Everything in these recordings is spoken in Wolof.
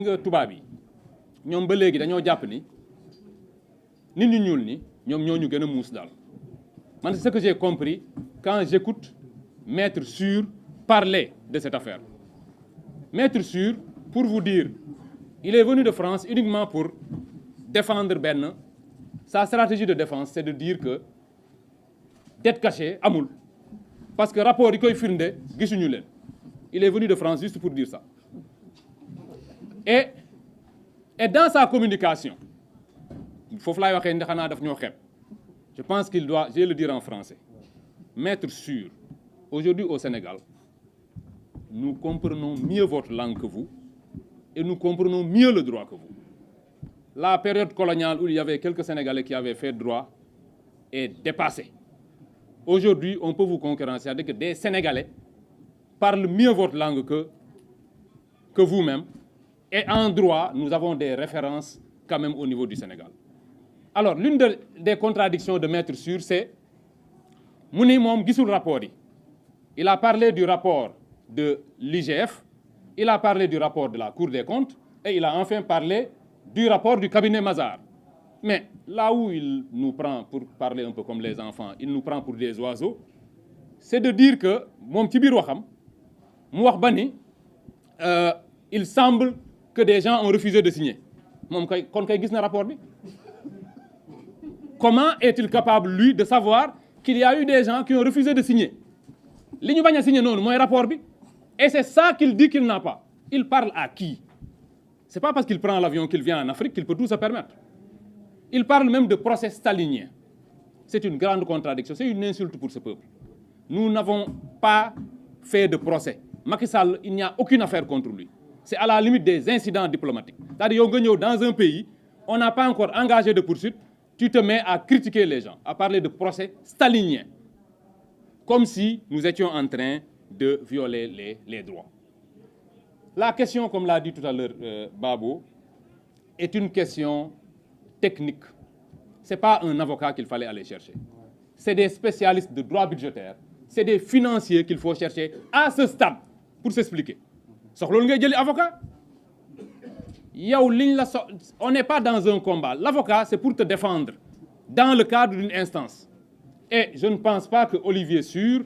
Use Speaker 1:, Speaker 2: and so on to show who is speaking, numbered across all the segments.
Speaker 1: nga tubaab yi ñoom ba léegi dañoo jàpp ni nit ñu ñuul ni ñoom ñoo ñu gën a muus daal man c'est ce que j'ai compris quand j'écoute Maître Sûr parler de cette affaire. Maître Sûr, pour vous dire, il est venu de France uniquement pour défendre benn. Sa stratégie de défense c'est de dire que dette cachée amul parce que rapport yi koy firnde gisuñu leen. Il est venu de France juste pour dire ça. Et dans sa communication foofu laay waxee ne xanaa daf ñoo xeeb je pense qu'il doit, je vais le dire en français, Maître Sûr, aujourd'hui au Sénégal, nous comprenons mieux votre langue que vous et nous comprenons mieux le droit que vous. La période coloniale où il y avait quelques Sénégalais qui avaient fait droit est dépassée. Aujourd'hui, on peut vous concurrencer avec que des Sénégalais parlent mieux votre langue que vous-même. Et en droit, nous avons des références quand même au niveau du Sénégal. Alors, l'une des contradictions de Maître Sûr, c'est mu ni moom gisul rapport yi. Il a parlé du rapport de l'IGF, il a parlé du rapport de la Cour des comptes et il a enfin parlé du rapport du cabinet Mazars. Mais là où il nous prend, pour parler un peu comme les enfants, il nous prend pour des oiseaux, c'est de dire que moom ci biir waxam mu wax ba ni il semble que des gens ont refusé de signer moom kay kon kay gis na rapport bi. Comment est-il capable, lui, de savoir qu'il y a eu des gens qui ont refusé de signer? Li ñu bañ a signer noonu mooy rapport bi. Et c'est ça qu'il dit qu'il n'a pas. Il parle à qui? C'est pas parce qu'il prend l'avion qu'il vient en Afrique qu'il peut tout se permettre. Il parle même de procès stalinien. C'est une grande contradiction, c'est une insulte pour ce peuple. Nous n'avons pas fait de procès. Macky Sall, il n'y a aucune affaire contre lui. C'est à la limite des incidents diplomatiques. C'est-à-dire, yow nga ñëw dans un pays, on n'a pas encore engagé de poursuite, tu te mets à critiquer les gens, à parler de procès stalinien, comme si nous étions en train de violer les droits. La question, comme l'a dit tout à l'heure Babo, est une question technique. Ce n'est pas un avocat qu'il fallait aller chercher. C'est des spécialistes de droit budgétaire, c'est des financiers qu'il faut chercher à ce stade pour s'expliquer. Soxloolu ngay jëli avocat yow liñ la on n'est pas dans un combat. L'avocat, c'est pour te défendre dans le cadre d'une instance. Et je ne pense pas que Olivier Sûr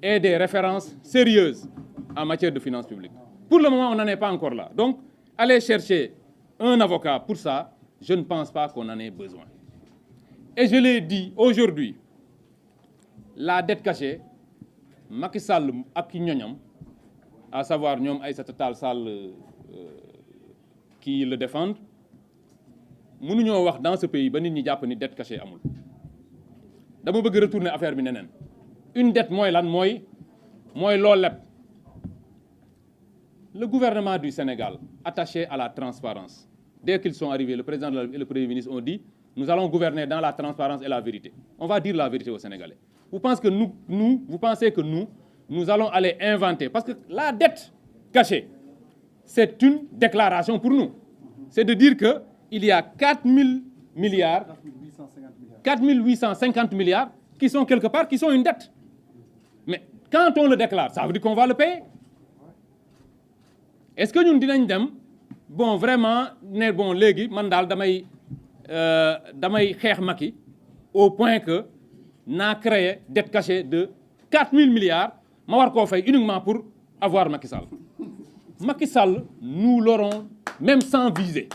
Speaker 1: ait des références sérieuses en matière de finances publiques. Pour le moment, on n'en est pas encore là. Donc, aller chercher un avocat pour ça, je ne pense pas qu'on en ait besoin. Et je l'ai dit aujourd'hui, la dette cachée, Macky Sall ak ñoñam, à savoir ñoom Aïssata Tall Sall qui le défendent, mënuñoo wax dans ce pays ba nit ñi jàpp ni dette cachée amul. Dama bëgg retourner affaire bi neneen. Une dette mooy lan mooy loo leb. Le gouvernement du Sénégal, attaché à la transparence, dès qu'ils sont arrivés, le président et le premier ministre ont dit nous allons gouverner dans la transparence et la vérité. On va dire la vérité aux Sénégalais. Vous pensez que nous allons aller inventer, parce que la dette cachée, c'est une déclaration pour nous. C'est de dire qu'il y a 4 850 milliards qui sont quelque part, qui sont une dette. Mais quand on le déclare, ça veut dire qu'on va le payer. Est-ce que nous dinañ dem bon vraiment ne bon léegi man daal damay xeex Macky au point que naa créé dette cachée de 4 000 milliards ma war koo fay uniquement pour avoir Macky Sall. Macky Sall, nous l'aurons même sans viser.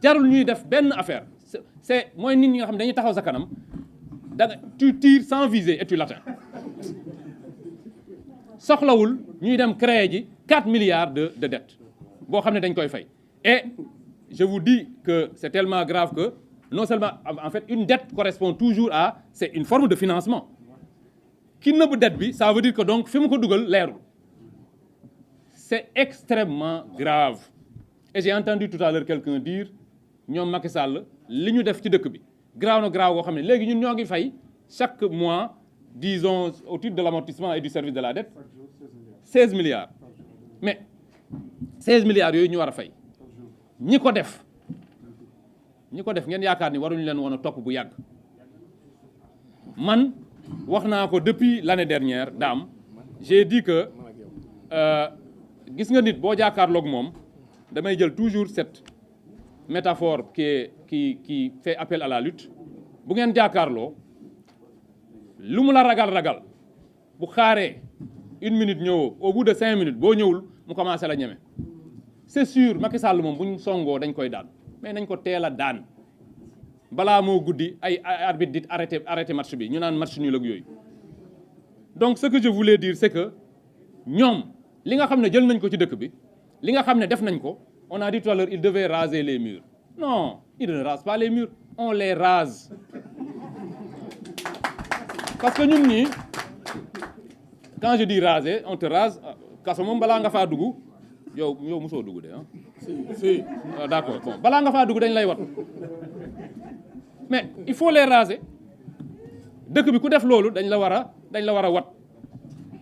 Speaker 1: Jarul ñuy def benn affaire. C'est mooy nit ñi nga xam ne dañuy taxaw sa kanam tu tires sans viser et tu l'atteins. Soxlawul ñuy dem créer ji 4 milliards de dettes boo xam ne dañ koy fay. Et je vous dis que c'est tellement grave que non seulement en fait une dette correspond toujours à c'est une forme de financement. Ki nëbb dette bi ça veut dire que donc fi mu ko dugal leerul. C'est extrêmement grave. Et j'ai entendu tout à l'heure quelqu'un dire ñoom Macky Sall li ñu def ci dëkk bi graaw na graaw boo xam ne léegi ñun ñoo ngi fay chaque mois disons au titre de l'amortissement et du service de la dette 16 milliards. Mais 16 milliards yooyu ñu war a fay ñi ko def ngeen yaakaar ni waruñu leen woon a topp bu yàgg. Man wax naa ko depuis l'année dernière Dame j'ai dit que gis nga nit boo jàkkaarloog moom damay jël toujours cette métaphore qui fait appel à la lutte bu ngeen jàkkaarloo lu mu la ragal bu xaaree 1 minute ñëwoo au bout de 5 minutes boo ñëwul mu commencé la ñeme c'est sûr Macky Sall moom bu ñu songoo dañ koy daan mais nañ ko teel a daan balaa moo guddi ay arbitre dit arrêté match bi ñu naan match nul ak yooyu. Donc ce que je voulais dire c'est que ñoom li nga xam ne jël nañ ko ci dëkk bi li nga xam ne def nañ ko on a dit tout à l'heure ils devaient raser les murs non ils ne rasent pas les murs on les rase parce que ñun ñii quand je dis raser on te rase kaso moom balaa nga faa dugg yow mosoo dugg de ah si d'accord bon balaa nga faa dugg dañ lay wat mais il faut les raser dëkk bi ku def loolu dañ la war a wat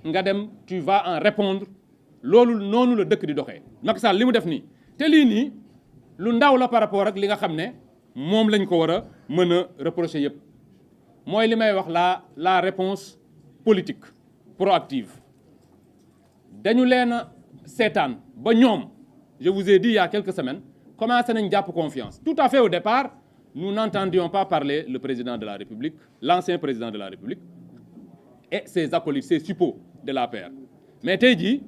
Speaker 1: nga dem tu vas en répondre loolu noonu la dëkk di doxee Macky Sall li mu def nii te lii nii lu ndaw la par rapport ak li nga xam ne moom lañ ko war a mën a reprocher yëpp mooy li may wax la réponse politique proactive dañu leen a seetaan ba ñoom je vous ai dit il y a quelques semaines commencé nañ jàpp confiance tout à fait au départ nous n'entendions pas parler le président de la République l'ancien président de la République et ses acolytes ses suppôts de l'APR mais tey jii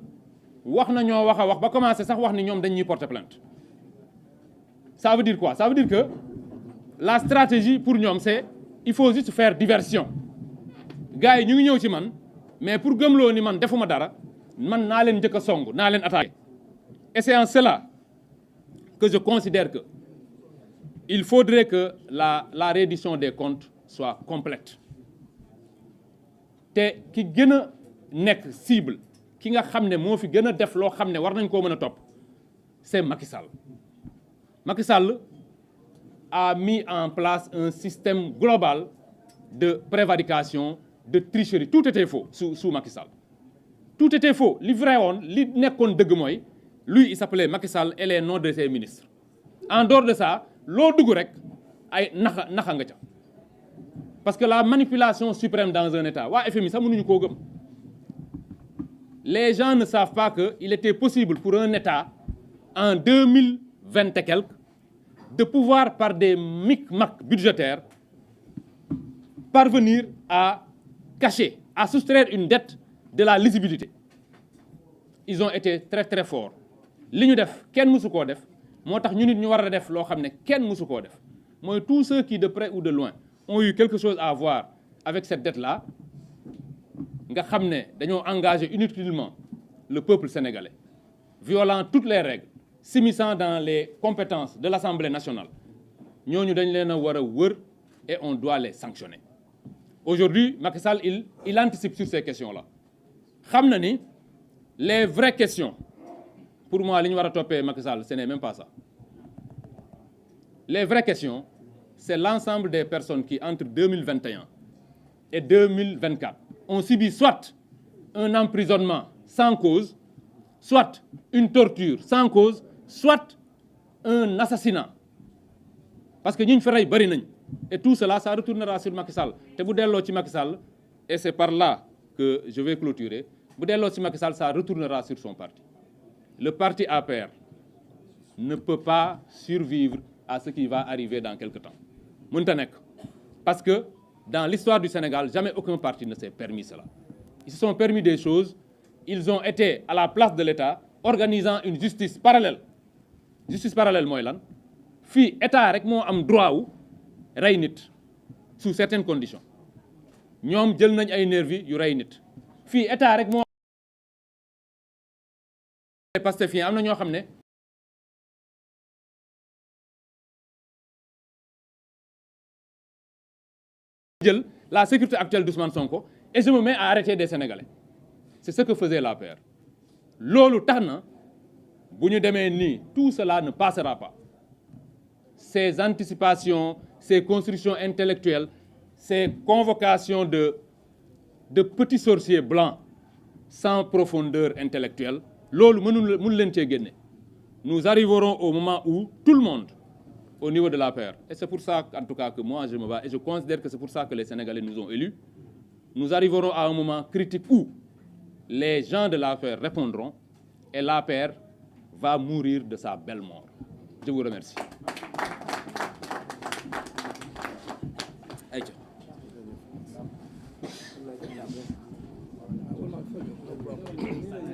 Speaker 1: wax na ñoo wax a wax ba commencé sax wax ni ñoom dañ ñuy porter plainte ça veut dire quoi ça veut dire que la stratégie pour ñoom c'est il faut juste faire diversion gars yi ñu ngi ñëw ci man mais pour gëmloo ni man defuma dara man naa leen njëkk a song naa leen attaquer et c'est en cela que je considère que il faudrait que la reddition des comptes soit complète te ki gën a nekk cible ki nga xam ne moo fi gën a def loo xam ne war nañ koo mën a topp c'est Macky Sall. Macky Sall a mis en place un système global de prévarication de tricherie tout était faux sous Macky Sall tout était faux li vrai woon li nekkoon dëgg mooy lui il s'appelait Macky Sall et les noms de ses ministres en dehors de ça loo dugg rek ay naxa nga ca parce que la manipulation suprême dans un état waa FMI sax mënuñu koo gëm les gens ne savent pas que il était possible pour un état en 2020 et quelques de pouvoir par des micmacs budgétaires parvenir à cacher à soustraire une dette de la lisibilité ils ont été très très forts li ñu def kenn mësu koo def moo tax ñu nit ñu war a def loo xam ne kenn mësu koo def mooy tous ceux qui de près ou de loin ont eu quelque chose à voir avec cette dette-là nga xam ne dañoo engagé inutilement le peuple sénégalais violant toutes les règles s'immisçant dans les compétences de l'Assemblée nationale ñooñu dañ leen a war a wër et on doit les sanctionner aujourd'hui Macky Sall il anticipe sur ces questions-là xam na ni les vraies questions pour moi li ñu war a toppee Macky Sall ce n'est même pas ça les vraies questions c'est l'ensemble des personnes qui entre 2021 et 2024 ont subi soit un emprisonnement sans cause soit une torture sans cause soit un assassinat parce que ñi ñu fa rey bari nañ et tout cela ça retournera sur Macky Sall te bu delloo ci Macky Sall et c'est par là que je vais clôturer bu delloo ci Macky Sall ça retournera sur son parti le parti APR ne peut pas survivre à ce qui va arriver dans quelque temps mënta nekk parce que dans l'histoire du Sénégal jamais aucun parti ne s'est permis cela ils se sont permis des choses ils ont été à la place de l'État organisant une justice parallèle mooy lan fii état rek moo am droit wu rey nit sous certaines conditions ñoom jël nañ ay nervi yu rey nit fii état rek moo Pastef am na ñoo xam ne jël la sécurité actuelle d'Ousmane Sonko et je me mets à arrêter des Sénégalais c'est ce que faisait l'APR loolu tax na bu ñu demee nii tout cela ne passera pas ces anticipations ces constructions intellectuelles ces convocations de petits sorciers blancs sans profondeur intellectuelle loolu mënu leen cee génne nous arriverons au moment où tout le monde au niveau de l'APR et c'est pour ça en tout cas que moi je me bats et je considère que c'est pour ça que les Sénégalais nous ont élus nous arriverons à un moment critique où les gens de l'APR répondront et l'APR va mourir de sa belle mort. Je vous remercie.